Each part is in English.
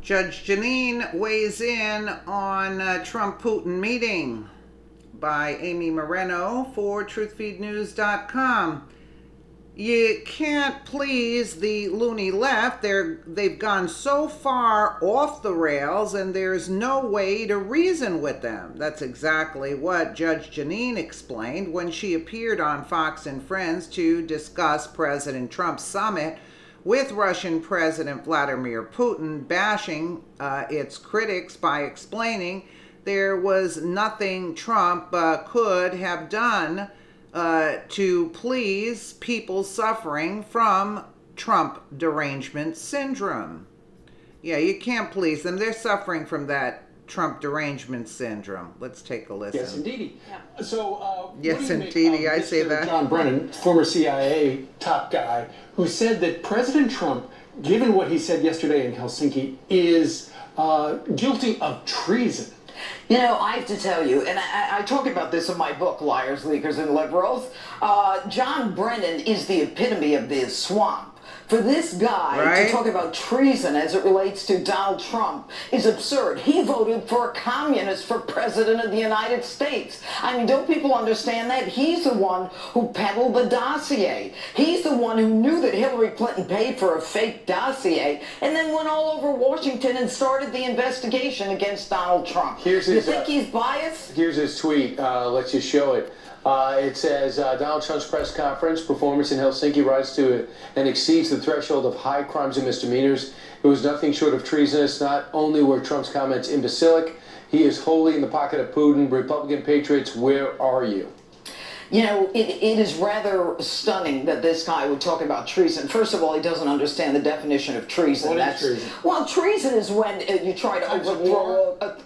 Judge Jeanine weighs in on Trump-Putin meeting by Amy Moreno for truthfeednews.com. You can't please the loony left. They've gone so far off the rails and there's no way to reason with them. That's exactly what Judge Jeanine explained when she appeared on Fox and Friends to discuss President Trump's summit with Russian President Vladimir Putin, bashing its critics by explaining there was nothing Trump could have done to please people suffering from Trump derangement syndrome. Yeah, you can't please them. They're suffering from that Trump derangement syndrome. Let's take a listen. Yes, indeedy. Yeah. So, yes, indeedy. I say that. John Brennan, former CIA top guy, who said that President Trump, given what he said yesterday in Helsinki, is guilty of treason. You know, I have to tell you, and I talk about this in my book, Liars, Leakers, and Liberals, John Brennan is the epitome of the swamp. For this guy to talk about treason as it relates to Donald Trump is absurd. He voted for a communist for president of the United States. I mean, don't people understand that? He's the one who peddled the dossier. He's the one who knew that Hillary Clinton paid for a fake dossier and then went all over Washington and started the investigation against Donald Trump. You think he's biased? Here's his tweet. Let's just show it. It says, Donald Trump's press conference performance in Helsinki rises to and exceeds the threshold of high crimes and misdemeanors. It was nothing short of treasonous. Not only were Trump's comments imbecilic, he is wholly in the pocket of Putin. Republican patriots, where are you? You know, it is rather stunning that this guy would talk about treason. First of all, he doesn't understand the definition of treason. What is treason? Well, treason is when you try to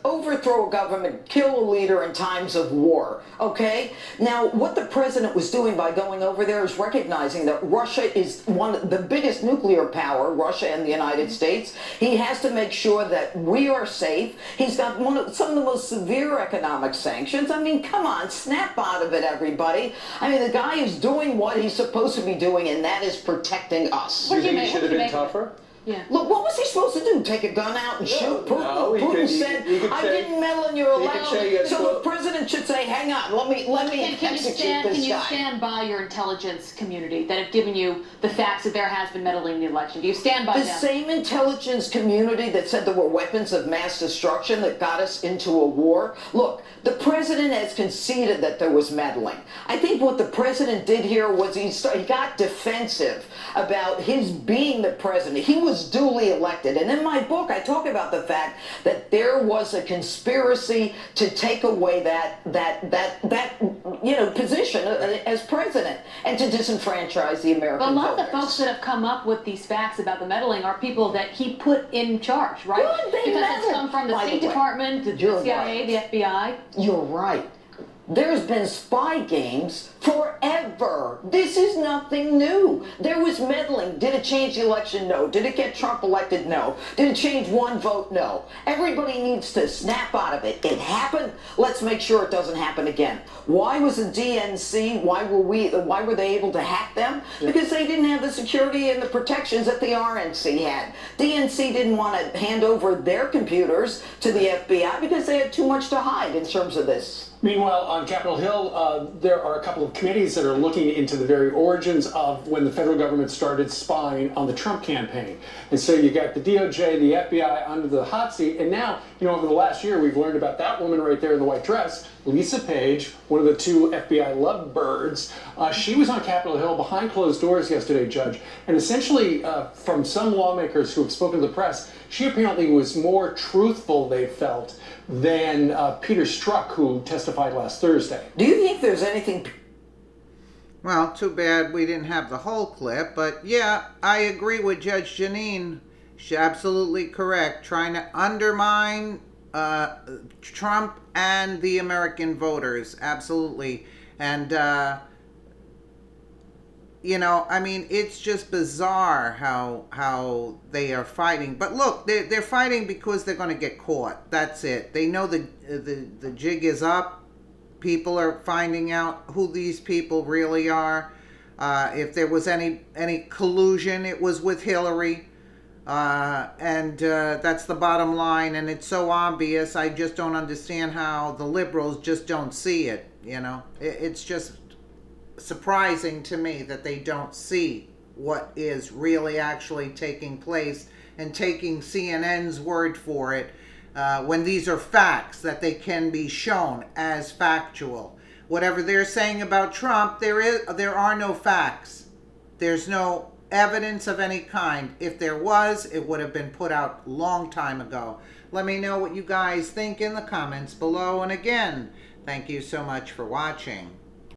overthrow a government, kill a leader in times of war, okay? Now, what the president was doing by going over there is recognizing that Russia is one of the biggest nuclear power, Russia and the United States. He has to make sure that we are safe. He's got some of the most severe economic sanctions. I mean, come on, snap out of it, everybody. I mean, the guy is doing what he's supposed to be doing, and that is protecting us. Do you think he should have been tougher? Yeah. Look, what was he supposed to do? Take a gun out and shoot? Putin said, I didn't meddle and you're allowed. So the president should say, hang on, let me execute this guy. Can you stand by your intelligence community that have given you the facts that there has been meddling in the election? Do you stand by them? The same intelligence community that said there were weapons of mass destruction that got us into a war? Look, the president has conceded that there was meddling. I think what the president did here was he got defensive about his being the president. He was duly elected. And in my book, I talk about the fact that there was a conspiracy to take away that position as president and to disenfranchise the American voters. But a lot of the folks that have come up with these facts about the meddling are people that he put in charge, right? Good, they because meddled. It's come from the State Department, the CIA, the FBI. You're right. There's been spy games forever. This is nothing new. There was meddling. Did it change the election? No. Did it get Trump elected? No. Did it change one vote? No. Everybody needs to snap out of it. It happened. Let's make sure it doesn't happen again. Why was the DNC, why were they able to hack them? Because they didn't have the security and the protections that the RNC had. DNC didn't want to hand over their computers to the FBI because they had too much to hide in terms of this. Meanwhile, on Capitol Hill, there are a couple of committees that are looking into the very origins of when the federal government started spying on the Trump campaign. And so you got the DOJ, the FBI under the hot seat. And now, you know, over the last year, we've learned about that woman right there in the white dress, Lisa Page, one of the two FBI lovebirds. She was on Capitol Hill behind closed doors yesterday, Judge. And essentially, from some lawmakers who have spoken to the press, she apparently was more truthful, they felt, than Peter Strzok, who testified last Thursday. Do you think there's anything... Well, too bad we didn't have the whole clip, but yeah, I agree with Judge Jeanine. She's absolutely correct. Trying to undermine Trump and the American voters. Absolutely. And, you know, I mean, it's just bizarre how they are fighting. But look, they're fighting because they're going to get caught. That's it. They know the jig is up. People are finding out who these people really are. If there was any collusion, it was with Hillary. And that's the bottom line, and it's so obvious. I just don't understand how the liberals just don't see it, you know. It's just surprising to me that they don't see what is really actually taking place and taking CNN's word for it when these are facts that they can be shown as factual. Whatever they're saying about Trump, there are no facts. There's no evidence of any kind. If there was, it would have been put out long time ago. Let me know what you guys think in the comments below. And again, thank you so much for watching.